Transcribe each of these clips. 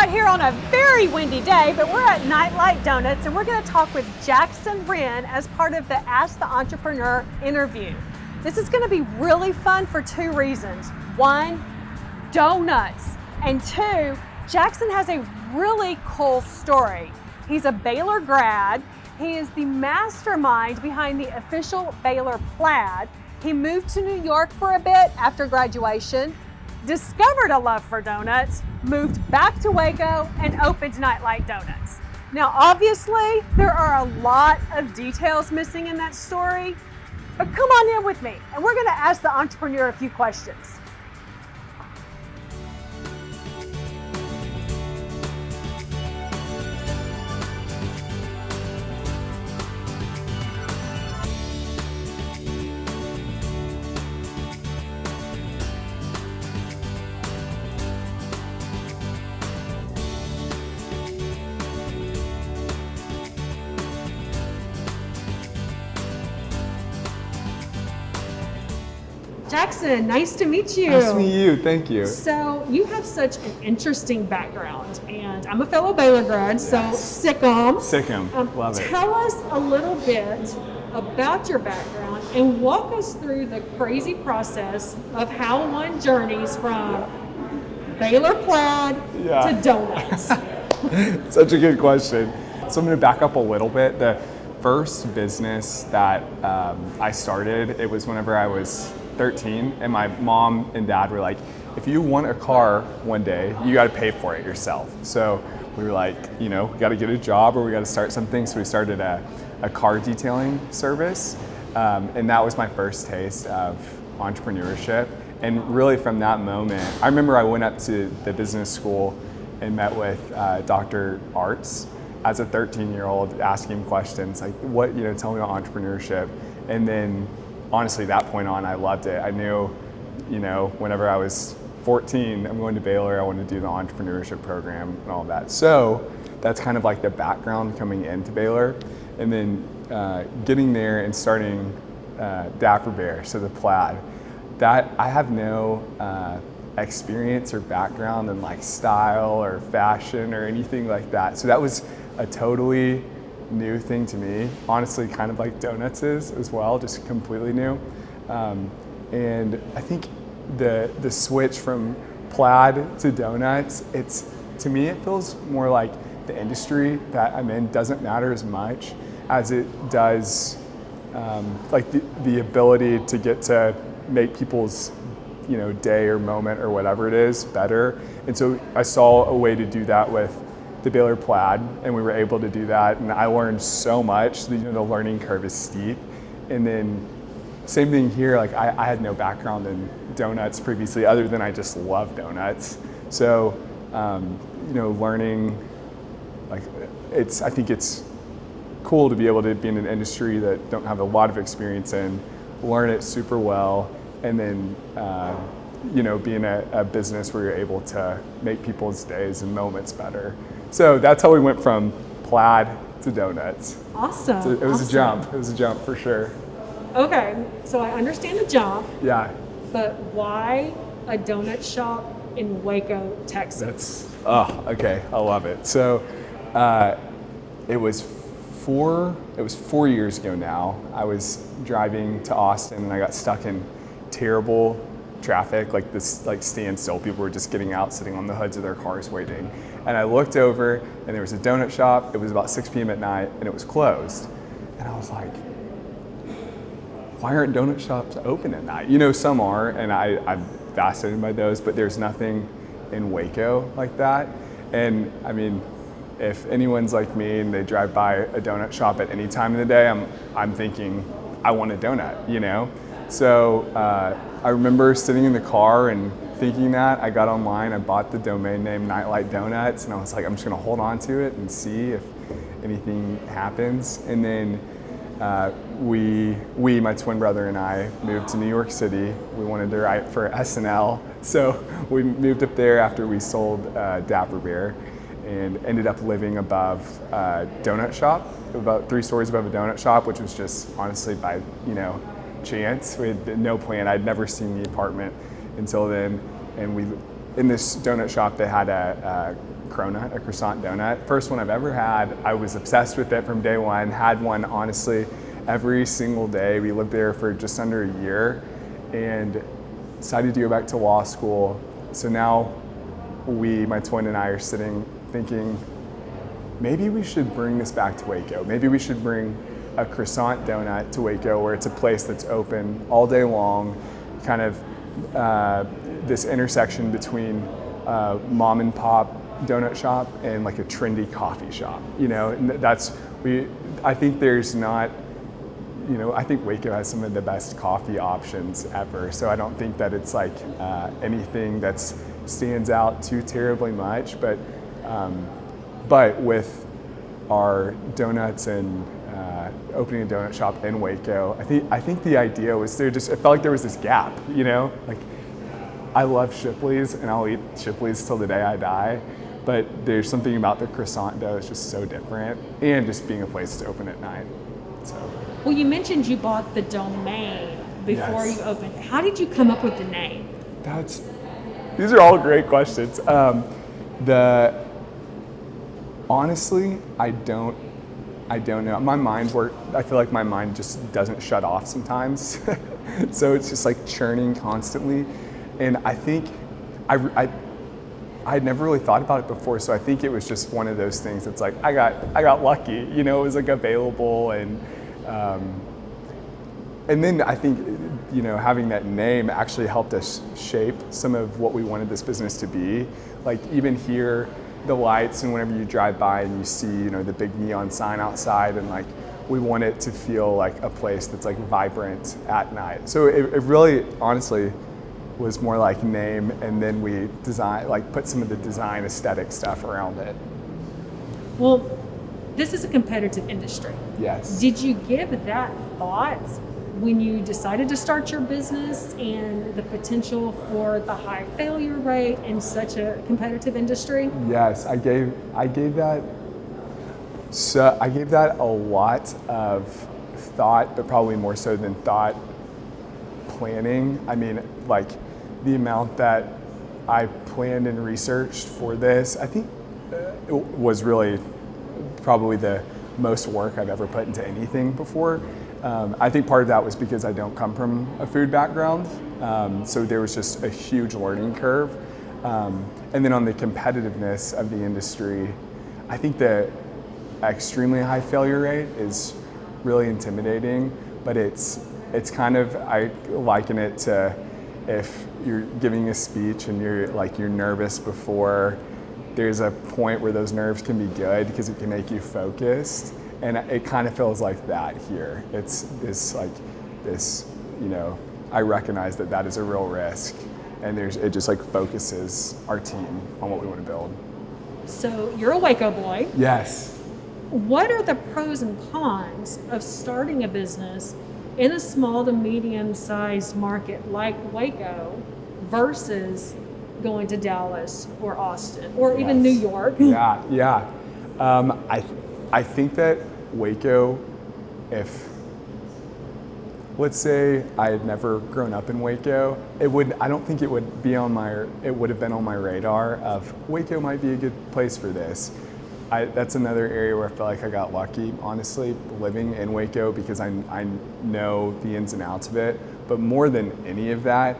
out here on a very windy day, but we're at Nightlight Donuts and we're going to talk with Jackson Wren as part of the Ask the Entrepreneur interview. This is going to be really fun for two reasons. One, donuts. And two, Jackson has a really cool story. He's a Baylor grad. He is the mastermind behind the official Baylor plaid. He moved to New York for a bit after graduation, discovered a love for donuts, moved back to Waco, and opened Nightlight Donuts. Now, obviously, there are a lot of details missing in that story, but come on in with me, and we're gonna ask the entrepreneur a few questions. Jackson, nice to meet you. Nice to meet you, thank you. So you have such an interesting background, and I'm a fellow Baylor grad, so sick 'em. Sick 'em, love it. Tell us a little bit about your background and walk us through the crazy process of how one journeys from Baylor plaid to donuts. Such a good question. So I'm gonna back up a little bit. The first business that I started, it was whenever I was 13, and my mom and dad were like, if you want a car one day, you got to pay for it yourself. So we were like, we got to get a job or we got to start something. So we started a car detailing service, and that was my first taste of entrepreneurship. And really from that moment, I remember I went up to the business school and met with Dr. Arts as a 13-year-old, asking questions like, what, tell me about entrepreneurship. And then honestly, that point on, I loved it. I knew, whenever I was 14, I'm going to Baylor, I wanted to do the entrepreneurship program and all that. So that's kind of like the background coming into Baylor. And then getting there and starting Dapper Bear, so the plaid. That I have no experience or background in like style or fashion or anything like that. So that was a totally new thing to me, honestly, kind of like donuts is as well, just completely new. And I think the switch from plaid to donuts, to me it feels more like the industry that I'm in doesn't matter as much as it does like the ability to get to make people's day or moment or whatever it is better. And so I saw a way to do that with the Baylor plaid, and we were able to do that, and I learned so much. The learning curve is steep. And then same thing here, like I had no background in donuts previously other than I just love donuts. So learning, like I think it's cool to be able to be in an industry that don't have a lot of experience in, learn it super well, and then be in a business where you're able to make people's days and moments better. So that's how we went from plaid to donuts. Awesome. So it was a jump. It was a jump for sure. Okay, so I understand the jump. Yeah. But why a donut shop in Waco, Texas? Okay, I love it. So it was 4 years ago now. I was driving to Austin and I got stuck in terrible traffic, like this standstill. People were just getting out, sitting on the hoods of their cars waiting. And I looked over and there was a donut shop. It was about 6 p.m. at night and it was closed. And I was like, why aren't donut shops open at night? Some are, and I'm fascinated by those, but there's nothing in Waco like that. And I mean, if anyone's like me and they drive by a donut shop at any time of the day, I'm thinking, I want a donut, So I remember sitting in the car and thinking that. I got online, I bought the domain name Nightlight Donuts, and I was like, I'm just gonna hold on to it and see if anything happens. And then my twin brother and I moved to New York City. We wanted to write for SNL, so we moved up there after we sold Dapper Bear and ended up living above a donut shop, about 3 stories above a donut shop, which was just honestly by chance. We had no plan. I'd never seen the apartment until then, and in this donut shop they had a cronut, a croissant donut. First one I've ever had. I was obsessed with it from day one. Had one honestly every single day. We lived there for just under a year and decided to go back to law school. So now my twin and I are sitting thinking, maybe we should bring this back to Waco. Maybe we should bring a croissant donut to Waco, where it's a place that's open all day long, kind of this intersection between mom and pop donut shop and like a trendy coffee shop. You know, and I think there's not, you know, I think Waco has some of the best coffee options ever. So I don't think that it's like anything that stands out too terribly much, but with our donuts and opening a donut shop in Waco, I think the idea was it felt like there was this gap, you know, like I love Shipley's and I'll eat Shipley's till the day I die, but there's something about the croissant dough that's just so different, and just being a place to open at night. So. Well, you mentioned you bought the domain before Yes. you opened. How did you come up with the name? These are all great questions. Honestly, I don't know. I feel like my mind just doesn't shut off sometimes. So it's just like churning constantly. And I think I'd never really thought about it before. So I think it was just one of those things that's like, I got lucky, you know, it was like available. And then I think, you know, having that name actually helped us shape some of what we wanted this business to be. Like even here, the lights, and whenever you drive by and you see, you know, the big neon sign outside, and like we want it to feel like a place that's like vibrant at night. So it really honestly was more like name, and then we put some of the design aesthetic stuff around it. Well, this is a competitive industry. Yes. Did you give that thought when you decided to start your business, and the potential for the high failure rate in such a competitive industry? Yes, I gave that. So I gave that a lot of thought, but probably more so than thought, planning. I mean, like the amount that I planned and researched for this, I think it was really probably the most work I've ever put into anything before. I think part of that was because I don't come from a food background, so there was just a huge learning curve. And then on the competitiveness of the industry, I think the extremely high failure rate is really intimidating, but it's kind of, I liken it to if you're giving a speech and you're nervous before, there's a point where those nerves can be good because it can make you focused. And it kind of feels like that here. It's like this, you know, I recognize that is a real risk, and it just like focuses our team on what we want to build. So you're a Waco boy. Yes. What are the pros and cons of starting a business in a small to medium-sized market like Waco versus going to Dallas or Austin or even New York? Yeah. I think that Waco, if let's say I had never grown up in Waco, I don't think it would have been on my radar of Waco might be a good place for this. That's another area where I feel like I got lucky, honestly, living in Waco, because I know the ins and outs of it. But more than any of that,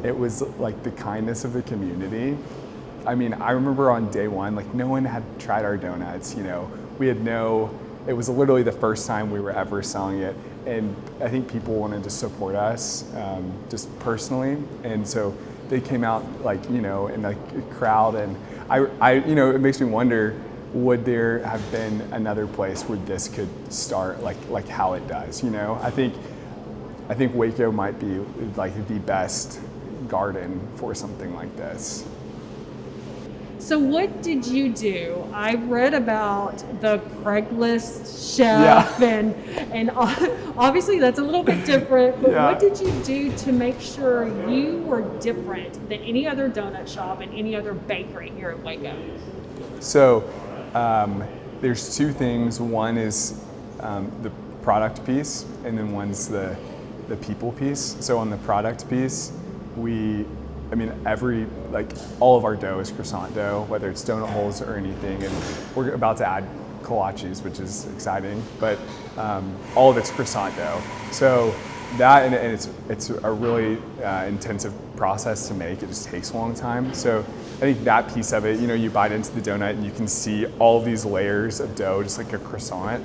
it was like the kindness of the community. I mean, I remember on day one, like no one had tried our donuts, you know. It was literally the first time we were ever selling it. And I think people wanted to support us just personally. And so they came out like, you know, in like a crowd. And I you know, it makes me wonder, would there have been another place where this could start like how it does, you know? I think Waco might be like the best garden for something like this. So what did you do? I read about the Craigslist chef, and obviously that's a little bit different, but what did you do to make sure you were different than any other donut shop and any other bakery here in Waco? So there's two things. One is the product piece, and then one's the people piece. So on the product piece, we I mean, all of our dough is croissant dough, whether it's donut holes or anything. And we're about to add kolaches, which is exciting, but all of it's croissant dough. So that, and it's a really intensive process to make. It just takes a long time. So I think that piece of it, you bite into the donut and you can see all of these layers of dough, just like a croissant.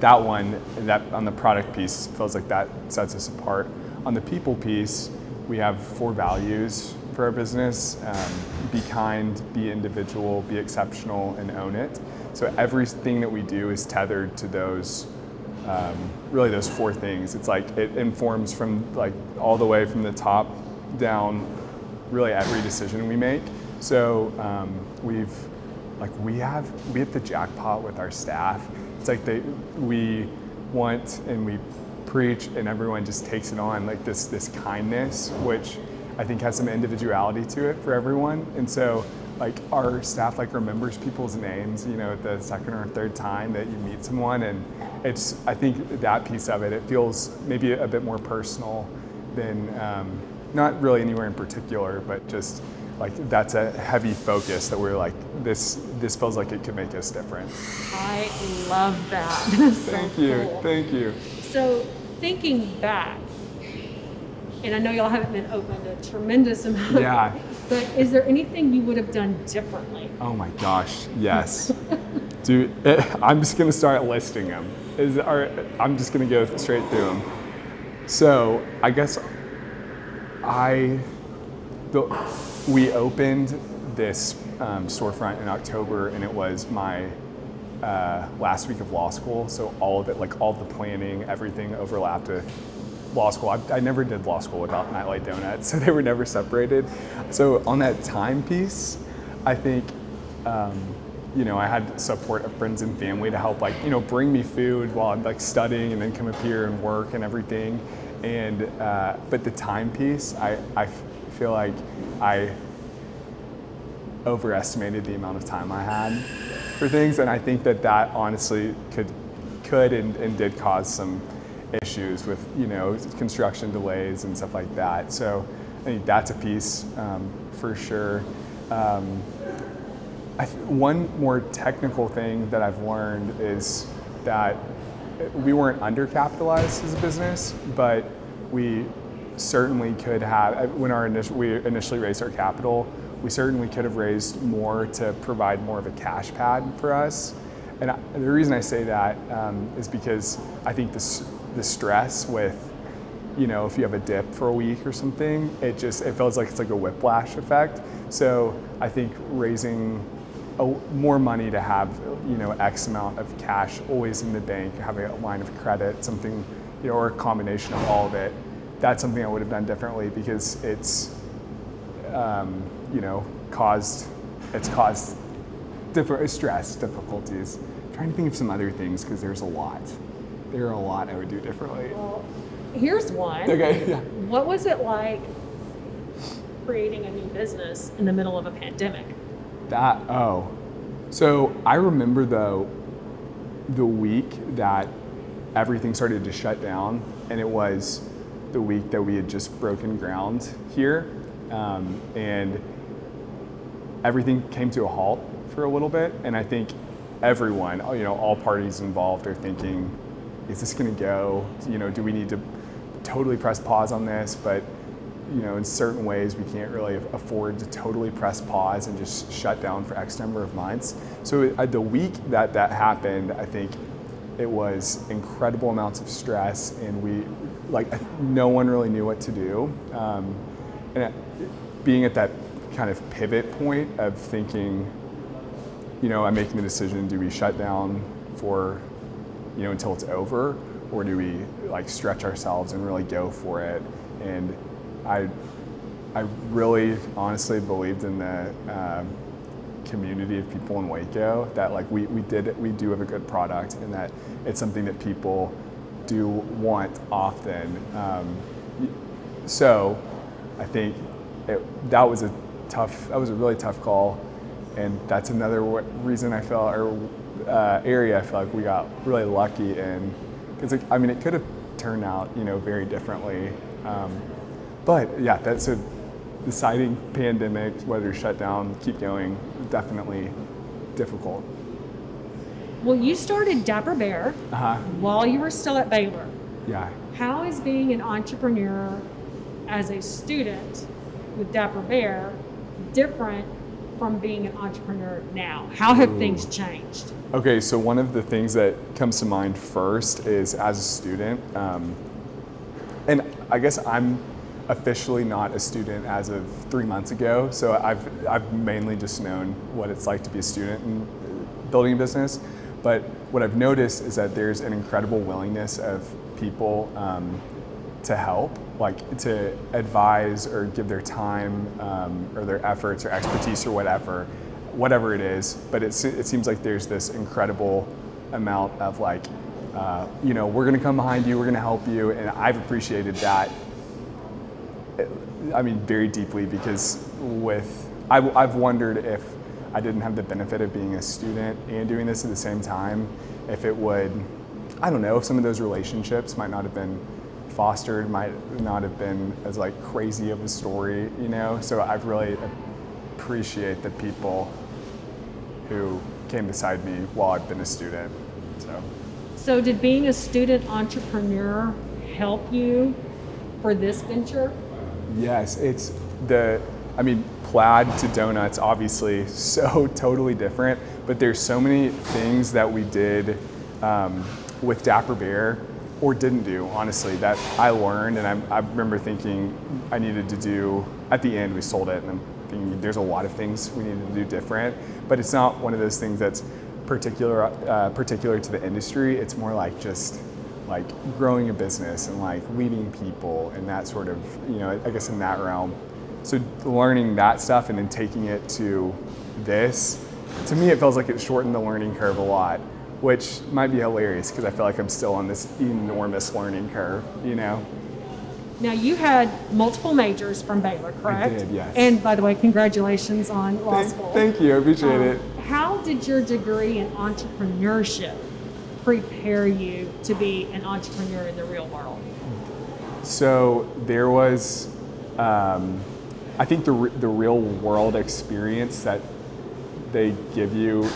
That on the product piece feels like that sets us apart. On the people piece, we have 4 values for our business: be kind, be individual, be exceptional, and own it. So everything that we do is tethered to those, really those 4 things. It's like it informs from like all the way from the top down, really every decision we make. So we hit the jackpot with our staff. It's like we want and we preach, and everyone just takes it on, like this kindness, which I think has some individuality to it for everyone. And so like our staff remembers people's names, the second or third time that you meet someone, and I think that piece of it, it feels maybe a bit more personal than, not really anywhere in particular, but just like that's a heavy focus that we're like, this feels like it could make us different. I love that. Thank you. So thinking back, and I know y'all haven't been opened a tremendous amount. Yeah. But is there anything you would have done differently? Oh my gosh, yes. Dude, I'm just gonna start listing them. I'm just gonna go straight through them. So I guess we opened this storefront in October, and it was my last week of law school. So all of it, like all the planning, everything overlapped with law school. I never did law school without Nightlight Donuts, so they were never separated. So on that time piece, I think, I had support of friends and family to help, bring me food while I'm studying, and then come up here and work and everything. And but the time piece, I feel like I overestimated the amount of time I had for things, and I think that honestly could and did cause some issues with construction delays and stuff like that. So I think that's a piece for sure. One more technical thing that I've learned is that we weren't undercapitalized as a business, but we certainly could have, when we initially raised our capital, we certainly could have raised more to provide more of a cash pad for us. And the reason I say that is because I think the stress with, if you have a dip for a week or something, it feels like it's like a whiplash effect. So I think raising more money to have, X amount of cash always in the bank, having a line of credit, something, or a combination of all of it, that's something I would have done differently, because it's caused different stress, difficulties. I'm trying to think of some other things, because there are a lot I would do differently. Well, here's one. Okay, yeah. What was it like creating a new business in the middle of a pandemic? So I remember the week that everything started to shut down, and it was the week that we had just broken ground here, and everything came to a halt for a little bit. And I think everyone, all parties involved are thinking, is this going to go? Do we need to totally press pause on this? But in certain ways, we can't really afford to totally press pause and just shut down for X number of months. So the week that happened, I think it was incredible amounts of stress, and no one really knew what to do. And being at that kind of pivot point of thinking, I'm making the decision, do we shut down for, until it's over, or do we stretch ourselves and really go for it? And I really honestly believed in the community of people in Waco, that we do have a good product, and that it's something that people do want often. So I think that was a really tough call, and that's another reason I feel, or area I feel like we got really lucky in, because it could have turned out very differently. But yeah, deciding pandemic, whether to shut down, keep going, definitely difficult. Well, you started Dapper Bear while you were still at Baylor. Yeah. How is being an entrepreneur as a student with Dapper Bear different from being an entrepreneur now? How have things changed? Okay, so one of the things that comes to mind first is as a student, and I guess I'm officially not a student as of 3 months ago, so I've mainly just known what it's like to be a student in building a business. But what I've noticed is that there's an incredible willingness of people to help, like to advise or give their time or their efforts or expertise or whatever it is. But it seems like there's this incredible amount of like, we're gonna come behind you, we're gonna help you, and I've appreciated that. I mean, very deeply, because I've wondered if I didn't have the benefit of being a student and doing this at the same time, if it would, I don't know, if some of those relationships might not have been fostered, might not have been as like crazy of a story, So I've really appreciate the people who came beside me while I've been a student. So did being a student entrepreneur help you for this venture? Yes, plaid to donuts, obviously, so totally different, but there's so many things that we did with Dapper Bear, or didn't do, honestly, that I learned, and I remember thinking I needed to do, at the end we sold it, and I'm thinking there's a lot of things we needed to do different, but it's not one of those things that's particular to the industry. It's more like just like growing a business and like leading people and that sort of, I guess in that realm. So learning that stuff and then taking it to this, to me it feels like it shortened the learning curve a lot, which might be hilarious because I feel like I'm still on this enormous learning curve, Now you had multiple majors from Baylor, correct? I did, yes. And by the way, congratulations on law school. Thank you, I appreciate it. How did your degree in entrepreneurship prepare you to be an entrepreneur in the real world? So there was, I think the real world experience that they give you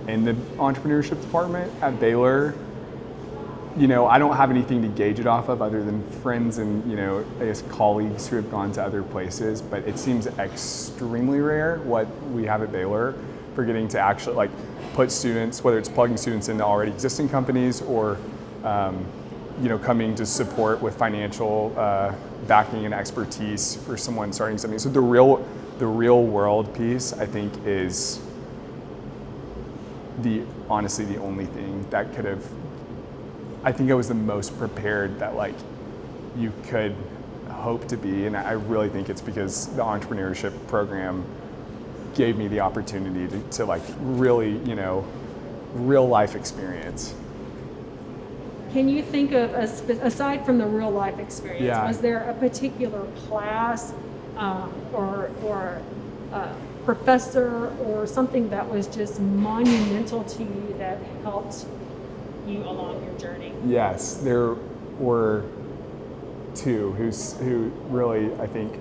in the entrepreneurship department at Baylor, I don't have anything to gauge it off of other than friends and, I guess colleagues who have gone to other places, but it seems extremely rare what we have at Baylor for getting to actually like put students, whether it's plugging students into already existing companies or, coming to support with financial backing and expertise for someone starting something. So the real world piece, I think, is honestly the only thing that could have, I think I was the most prepared that like you could hope to be, and I really think it's because the entrepreneurship program gave me the opportunity to like really, real life experience. Can you think of, aside from the real life experience, was there a particular class or a professor or something that was just monumental to you that helped you along your journey? Yes, there were two who really, I think,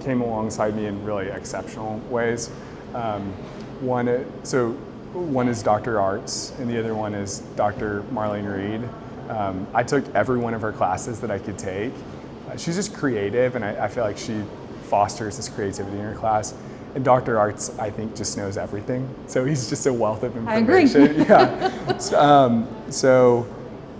came alongside me in really exceptional ways. One is Dr. Arts, and the other one is Dr. Marlene Reed. I took every one of her classes that I could take. She's just creative, and I feel like she fosters this creativity in her class. And Dr. Arts, I think, just knows everything. So he's just a wealth of information. I agree. Yeah. So,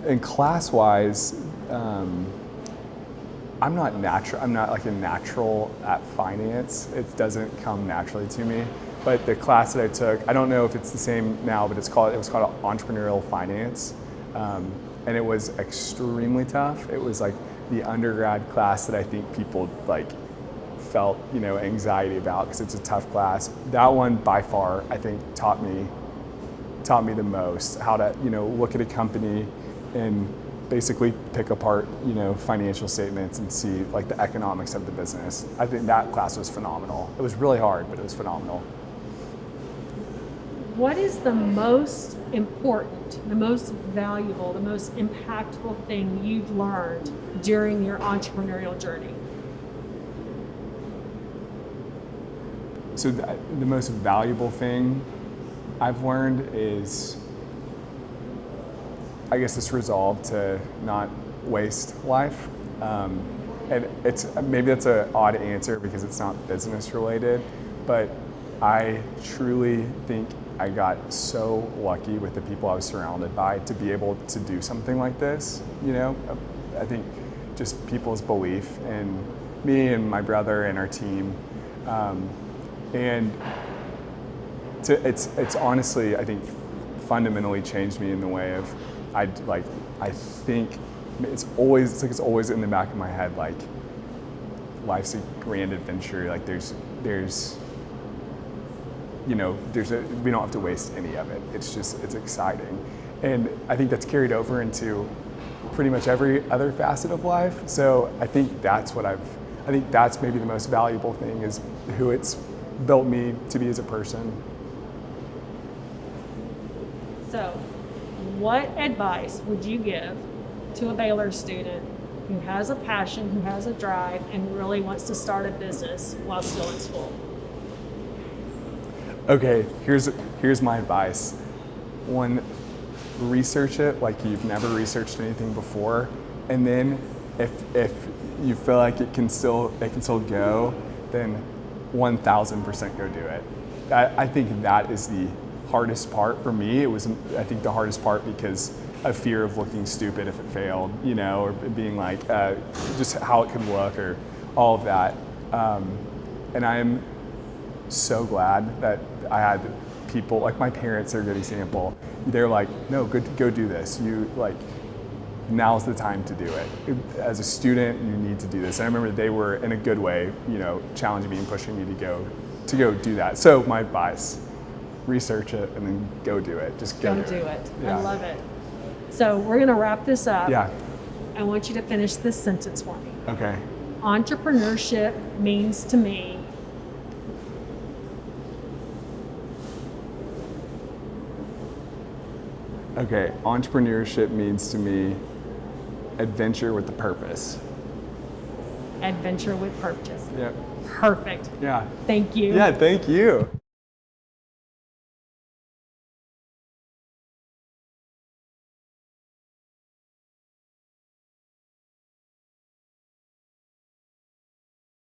in class-wise, I'm not like a natural at finance. It doesn't come naturally to me. But the class that I took, I don't know if it's the same now, but it was called entrepreneurial finance. And it was extremely tough. It was like the undergrad class that I think people like felt, anxiety about because it's a tough class. That one by far, I think, taught me the most how to, look at a company and basically pick apart, financial statements and see like the economics of the business. I think that class was phenomenal. It was really hard, but it was phenomenal. What is the most important, the most valuable, the most impactful thing you've learned during your entrepreneurial journey? So the most valuable thing I've learned is, I guess, this resolve to not waste life. And maybe that's an odd answer because it's not business related, but I truly think I got so lucky with the people I was surrounded by to be able to do something like this. I think just people's belief in me and my brother and our team, and it's honestly, I think, fundamentally changed me in the way of I think it's always in the back of my head, like, life's a grand adventure. Like there's we don't have to waste any of it. It's exciting. And I think that's carried over into pretty much every other facet of life. So I think that's maybe the most valuable thing, is who it's built me to be as a person. So, what advice would you give to a Baylor student who has a passion, who has a drive, and really wants to start a business while still in school? Okay, here's my advice. One, research it like you've never researched anything before, and then if you feel like it can still go, then 1,000% go do it. I think that is the hardest part for me. It was, I think, the hardest part because of fear of looking stupid if it failed, or being like, just how it could look, or all of that. And I am so glad that I had people, like my parents are a good example. They're like, no, go do this. Now's the time to do it. As a student, you need to do this. And I remember they were, in a good way, challenging me and pushing me to go do that. So my advice, research it and then go do it. Just go do it. Yeah. I love it. So we're gonna wrap this up. Yeah. I want you to finish this sentence for me. Okay. Entrepreneurship means to me. Okay, entrepreneurship means to me adventure with a purpose. Adventure with purpose. Yep. Perfect. Yeah. Thank you. Yeah, thank you.